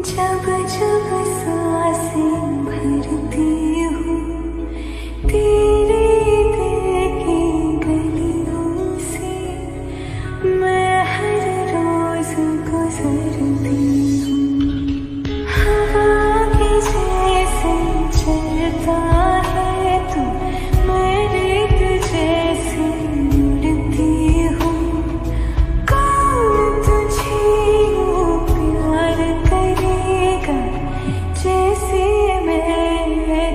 जब जब सांसें भरती हूँ तेरे दिल की गलियों से, मैं हर रोज गुजरती हूँ। हवा के जैसे चलता है तू, मैं रेत जैसे उड़ती हूँ। कौन तुझे यूं प्यार करेगा जैसे मैं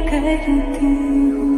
करती हूँ।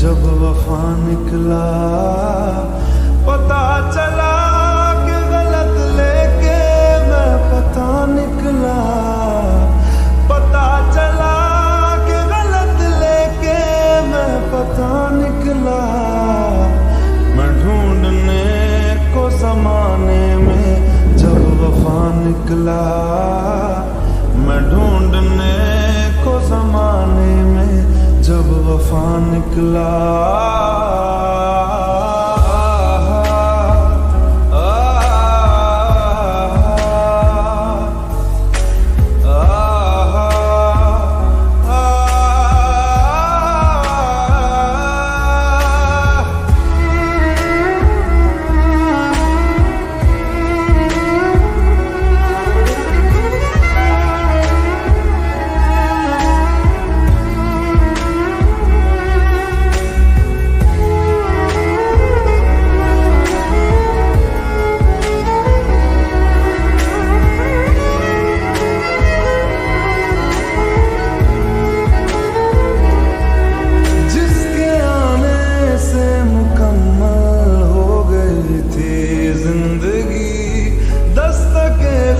जब वफा निकला, पता चला कि गलत लेके मैं पता निकला, पता चला कि गलत लेके मैं पता निकला। मैं ढूंढने को जमाने में जब वफा निकला, मैं ढूंढने को जमाने में जब वफा निकला।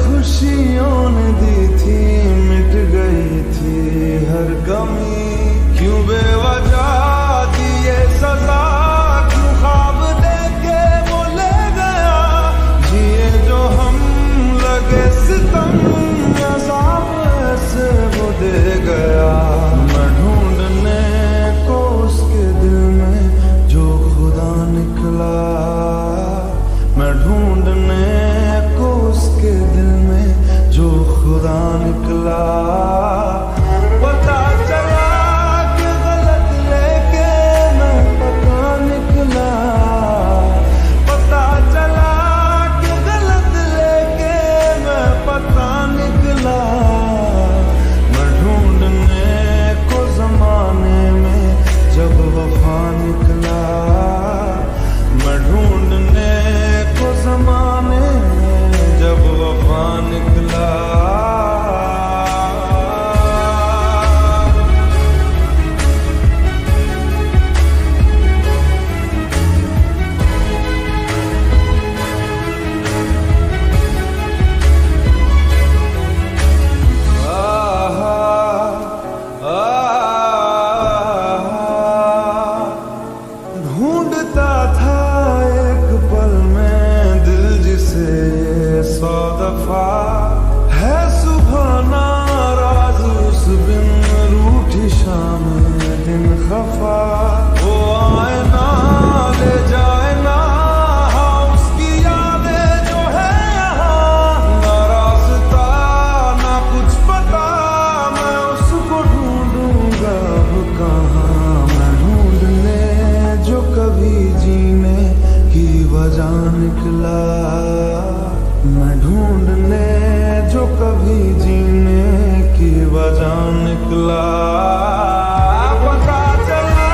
खुशियों ने दी थी, मिट गई थी हर गमी। क्यों बेवजह दिए सजा, क्यों ख्वाब देके वो ले गया। जिए जो हम लगे सितम, अज़ाब ऐसे वो दे गया। मैं ढूंढने को उसके दिल में जो खुदा निकला, मैं ढूंढने को उसके दिल में जो खुदा निकला। पता चला कि गलत लेके मैं पता निकला, पता चला कि गलत लेके मैं पता निकला। मैं ढूंढने को जमाने में जब वफा निकला, मैं ढूंढने को जमाने में जब वफा निकला। ढूंढता था एक पल में दिल जिसे 100 दफा, है सुबह नाराज उस बिन रूठी शाम दिन खफा। वो आए ना ले जाए ना, हाँ उसकी यादें जो है यहाँ। ना रास्ता ना कुछ पता, मैं उसको ढूंढूंगा अब कहाँ। मैं ढूंढने जो कभी जीने की वजह निकला, मैं ढूंढने जो कभी जीने की वजह निकला। पता चला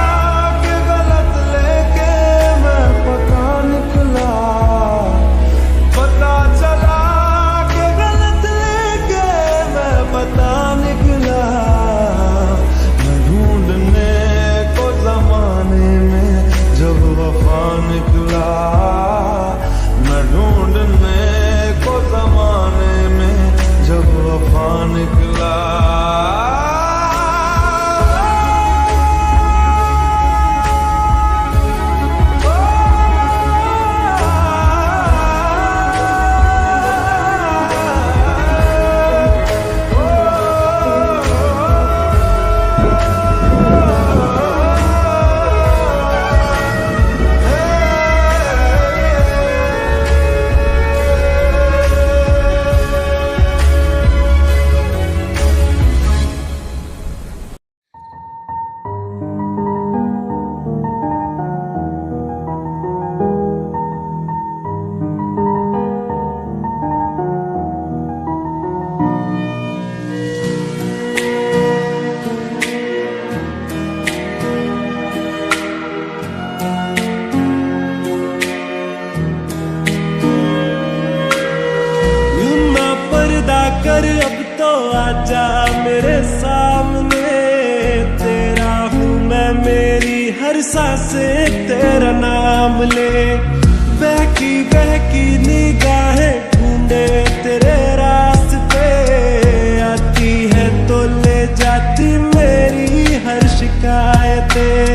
हर सांसें तेरा नाम ले। बहकी बहकी निगाहें ढूंढे तेरे रास्ते, आती है तो ले जाती मेरी हर शिकायतें।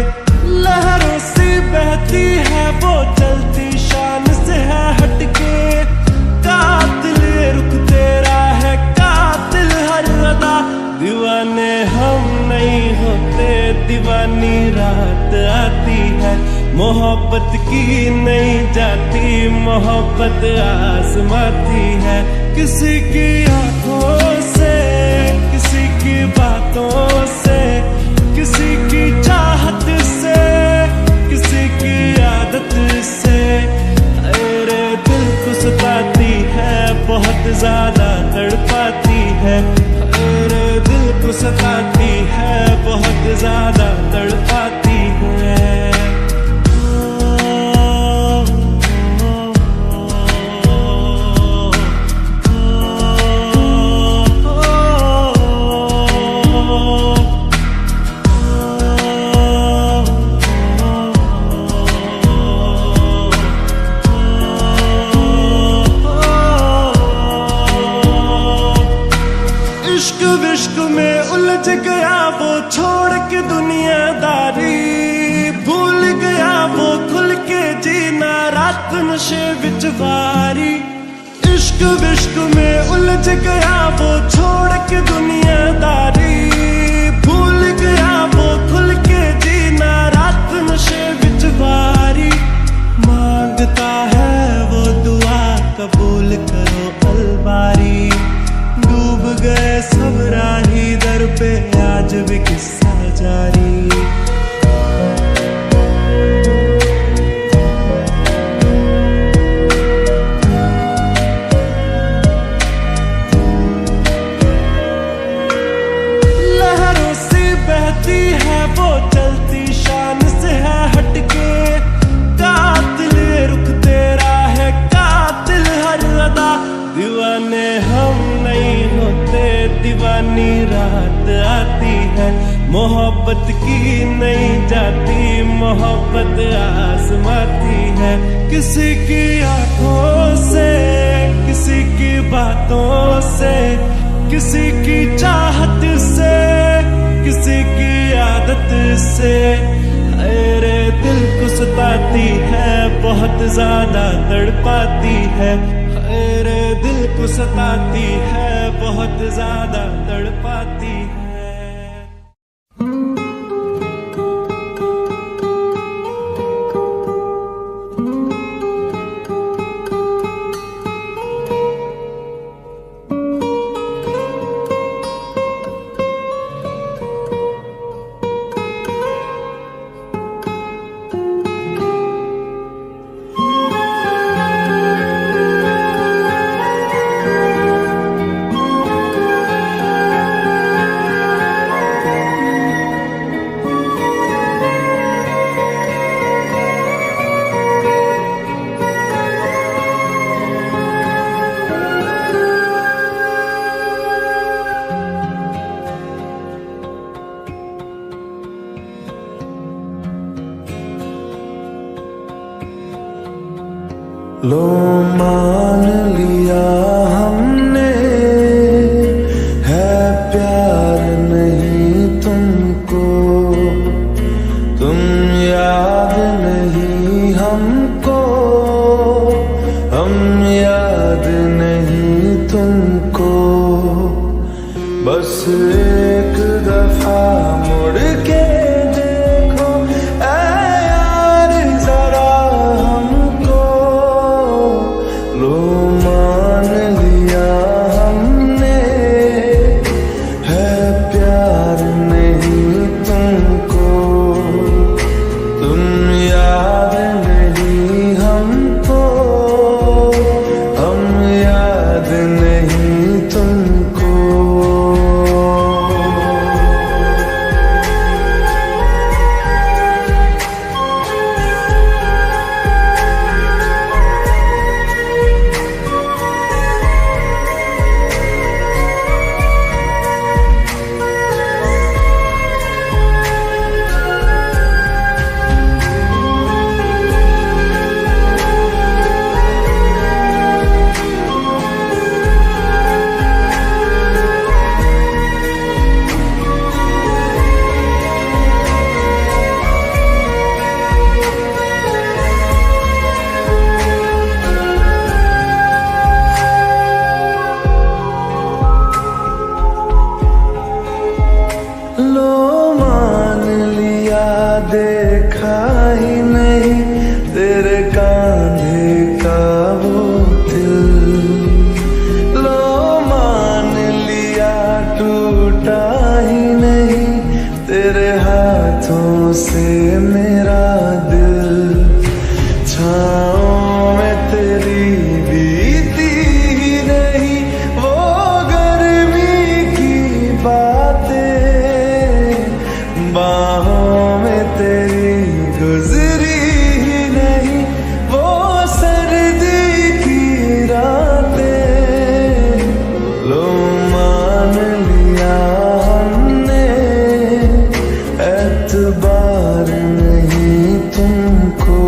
लहरों से बहती है वो चलती शान से है हटके, कातिल ये रुख तेरा है कातिल हर अदा। दीवाने हम नहीं होते, दीवानी रात आती है। मोहब्बत की नहीं जाती, मोहब्बत आजमाती है। किसी की आंखों से, किसी की बातों से, किसी की चाहत से, किसी की आदत से। अरे दिल को सताती है, बहुत ज्यादा तड़पाती है। अरे दिल को सताती है, बहुत ज्यादा तड़पाती है। इश्क विश्क में उलझ गया वो छोड़ के दुनियादारी, भूल गया वो खुल के जीना रात नशे विच वारी। इश्क विश्क में उलझ गया वो छोड़ के दुनियादारी, भूल गया वो खुल के जीना रात नशे विच वारी। मांगता है वो दुआ कबूल करो अलबारी, डूब गए सब राही दर पे आज भी किस्सा जारी। लहरों से बहती है वो चलती शान से है हटके, कातिल ये रुख तेरा है कातिल हर अदा। दीवाने हम नहीं होते, दीवानी रात आती है। मोहब्बत की नहीं जाती, मोहब्बत आजमाती है। किसी की आंखों से, किसी की बातों से, किसी की चाहत से, किसी की आदत से। अरे दिल को सताती है, बहुत ज्यादा तड़पाती है। अरे दिल को सताती है, बहुत ज्यादा तड़पाती है। लो मान लिया हमने है प्यार नहीं तुमको, तुम याद नहीं हमको, हम याद नहीं तुमको। बस एक दफा मुड़ के देखो ऐ यार जरा हमको। लो मान लिया हमने है प्यार नहीं तुमको, तुम याद नहीं हमको, हम याद नहीं तुमको। देखा ही नहीं तेरे कांधे का वो दिल। लो मान लिया टूटा ही नहीं तेरे हाथों से मेरा दिल। छाँव में तेरी बीती ही नहीं वो गर्मी की बातें। बाहों में तेरी गुजरी ही नहीं वो सर्दी की रातें। लो मान लिया हमने एतबार नहीं तुमको।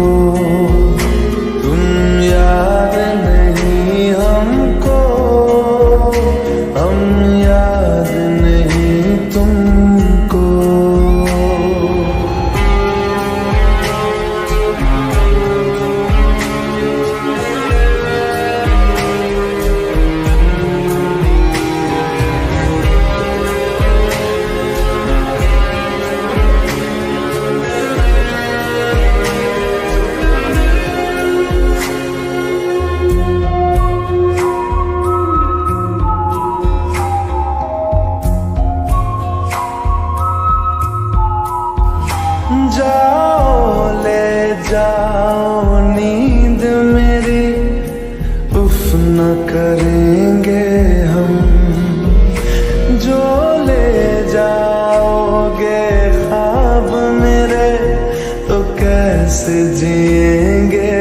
तुम याद नहीं हमको, हम याद नहीं तुमको। जाओ ले जाओ नींद मेरी, उफ न करेंगे हम। जो ले जाओगे ख्वाब मेरे तो कैसे जिएंगे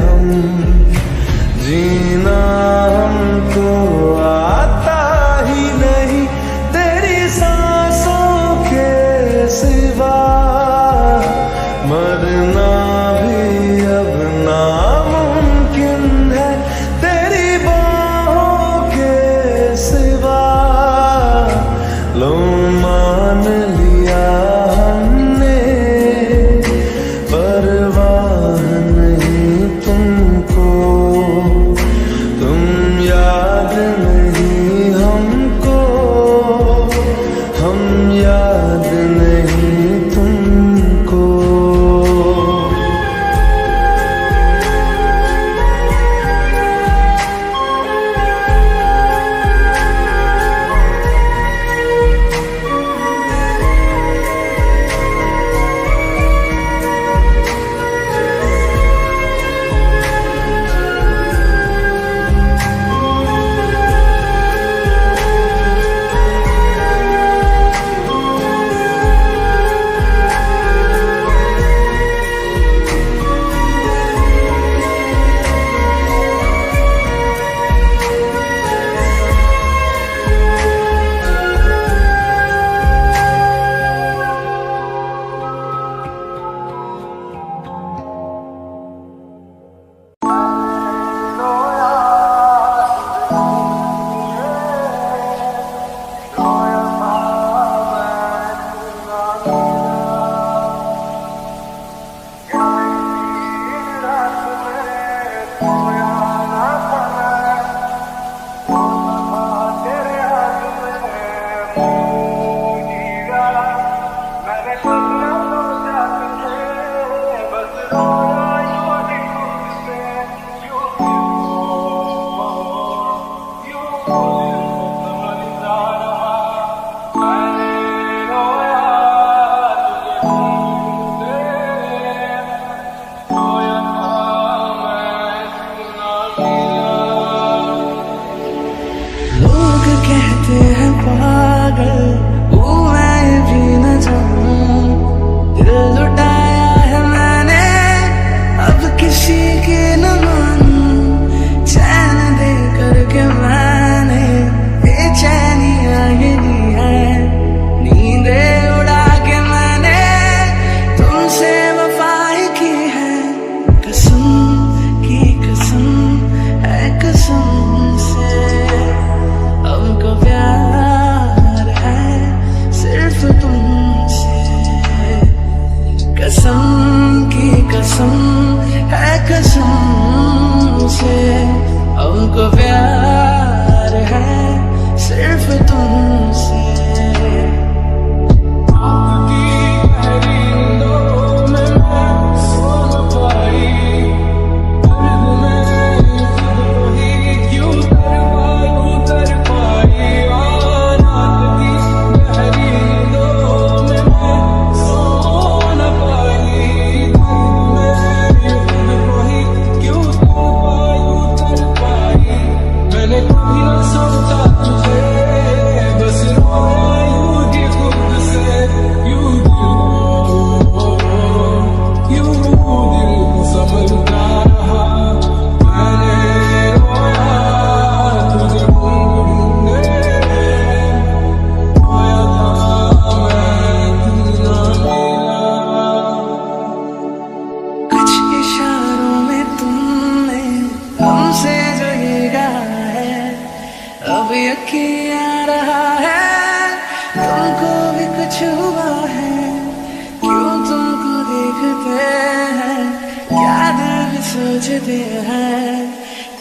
हम। जीना हमको आता ही नहीं तेरी सांसों के सिवा। मरना भी अब नामुमकिन है तेरी बाहों के सिवा। लो मान लिया हमने परवाह नहीं तुमको। तुम याद नहीं हमको, हम याद नहीं तुमको। कहते हैं पागल वो मैं भी न जाऊं। दिल लुटाया है मैंने अब किसी की न मानूं। चैन दे करके मैंने बेचैनियां ये ली है। नींदे उड़ा के मैंने तुमसे वफा ही की है। कसम की कसम है कसम से हमको प्यार है सिर्फ तुमसे। कसम की कसम है कसम से हमको प्यार है सिर्फ तुमसे। गरजते हैं,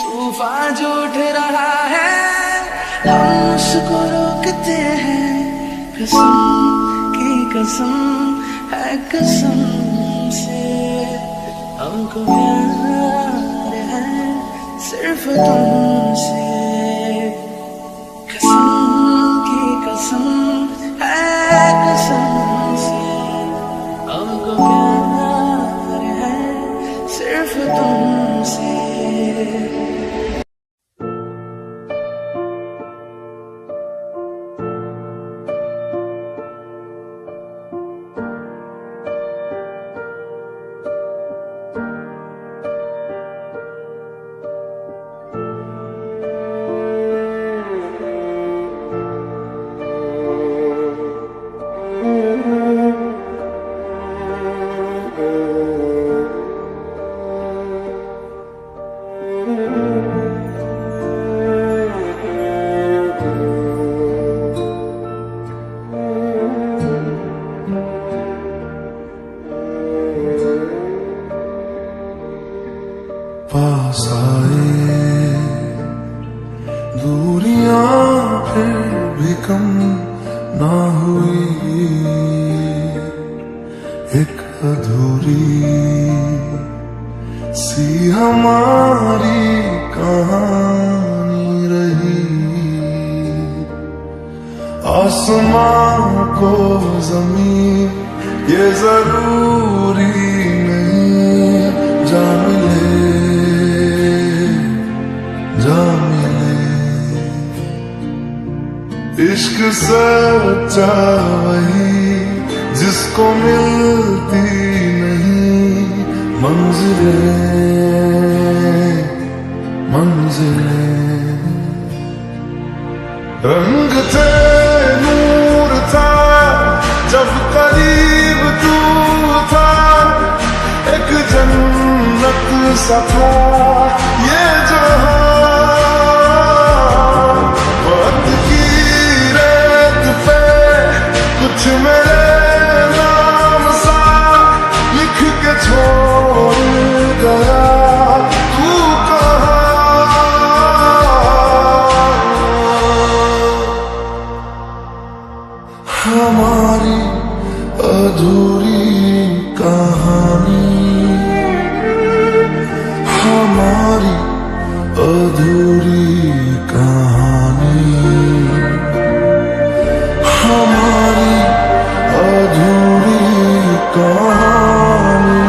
तूफान जो उठ रहा है, हम उसको रोकते हैं। कसम की कसम है कसम से, हमको प्यार है सिर्फ तुमसे। कसम की कसम है कसम से, हमको प्यार है सिर्फ तुमसे। पास आए दूरियां फिर भी कम ना हुई, एक अधूरी सी हमारी कहानी रही। आसमां को जमीन ये जरूरी नहीं, जा मिले जा मिले। इश्क सच्चा वही जिसको मिलती नहीं मंजिलें मंजिलें। रंग थे नूर था जब करीब तू था, एक जन्नत सा था ये जहां। वक्त की रेत पे कुछ मेरे नाम सा लिख के छोड़ गया तू कहाँ। हमारी अधूरी कहानी, हमारी अधूरी कहानी, हमारी अधूरी कहानी,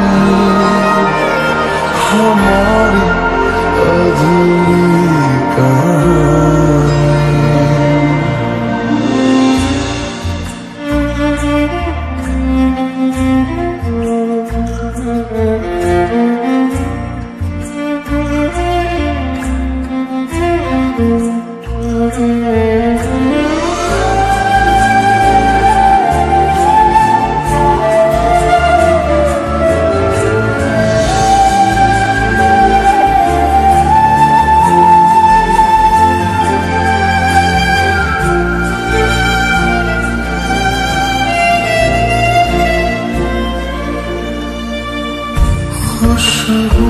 हमारी अधूरी कहानी।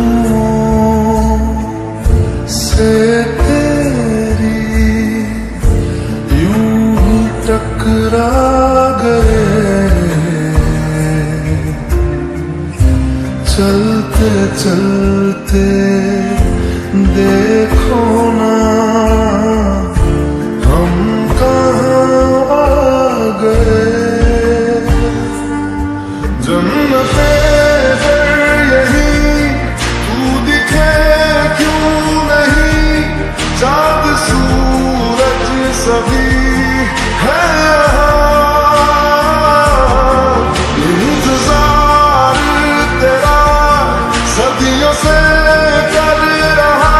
खुशबुओं से तेरी यूं ही टकरा गए, चलते चलते देखो ना हम कहाँ आ गए। जन्नते चाँद सूरज सभी है इंतजार तेरा सदियों से कर रहा,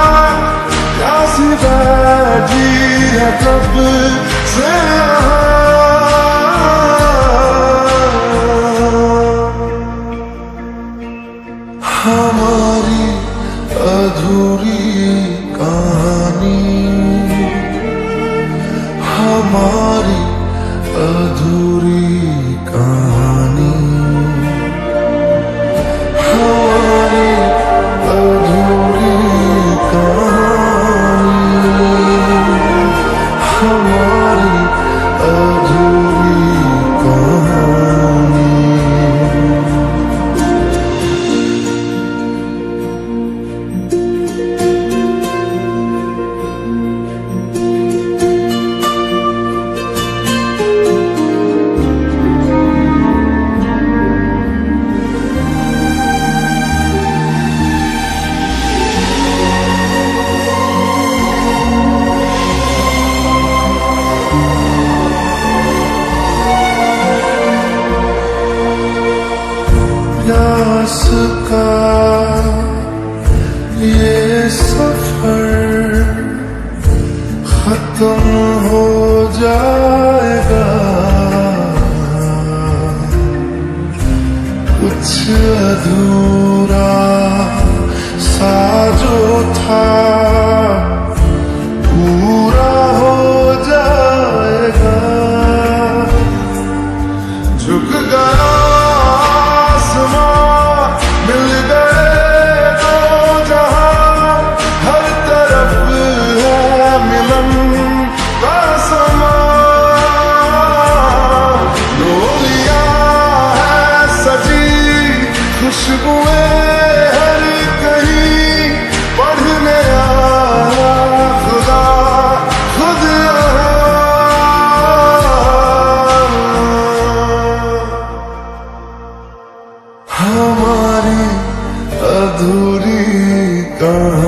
प्यासी बैठी है कब से हमारी अधूरी कहानी, हमारी अधूरी कहानी, हमारी अधूरी पास का ये सफर खत्म हो जाएगा, कुछ अधूरा सा जो था पूरा हो जाएगा। झुक गया आसमां, मिल गए दो जहां, हर तरफ है मिलन का समा। डोलियां है सजी, खुशबुएं हर कहीं, पढ़ने आया खुदा खुद हमारी अधूरी कहानी।